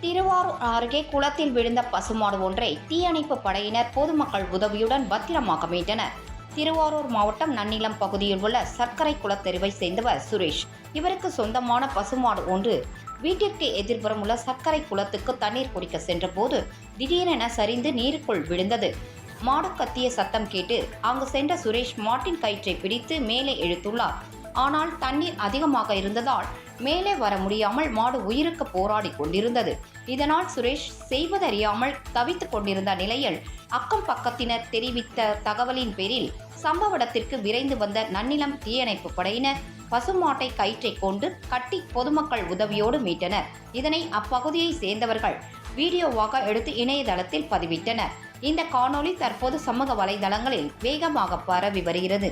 திருவாரூர் அருகே குளத்தில் விழுந்த பசுமாடு ஒன்றை தீயணைப்பு படையினர் பொதுமக்கள் உதவியுடன் பத்திரமாக மீட்டனர். திருவாரூர் மாவட்டம் நன்னிலம் பகுதியில் உள்ள சர்க்கரை குளத்தெருவை சேர்ந்தவர் சுரேஷ். இவருக்கு சொந்தமான பசுமாடு ஒன்று வீட்டிற்கு எதிர்ப்புறம் உள்ள சர்க்கரை குளத்துக்கு தண்ணீர் குடிக்க சென்றபோது திடீரென சரிந்து நீருக்குள் விழுந்தது. மாடு கத்திய சத்தம் கேட்டு அங்கு சென்ற சுரேஷ் மாட்டின் கயிற்றை பிடித்து மேலே இழுத்துள்ளார். ஆனால் தண்ணீர் அதிகமாக இருந்ததால் மேலே வர முடியாமல் மாடு உயிருக்கு போராடி கொண்டிருந்தது. இதனால் சுரேஷ் செய்வதறியாமல் தவித்துக் கொண்டிருந்த நிலையில் அக்கம் பக்கத்தினர் தெரிவித்த தகவலின் பேரில் சம்பவ இடத்திற்கு விரைந்து வந்த நன்னிலம் தீயணைப்பு படையினர் பசுமாட்டை கயிற்றை கொண்டு கட்டி பொதுமக்கள் உதவியோடு மீட்டனர். இதனை அப்பகுதியை சேர்ந்தவர்கள் வீடியோவாக எடுத்து இணையதளத்தில் பதிவிட்டனர். இந்த காணொளி தற்போது சமூக வலைதளங்களில் வேகமாக பரவி வருகிறது.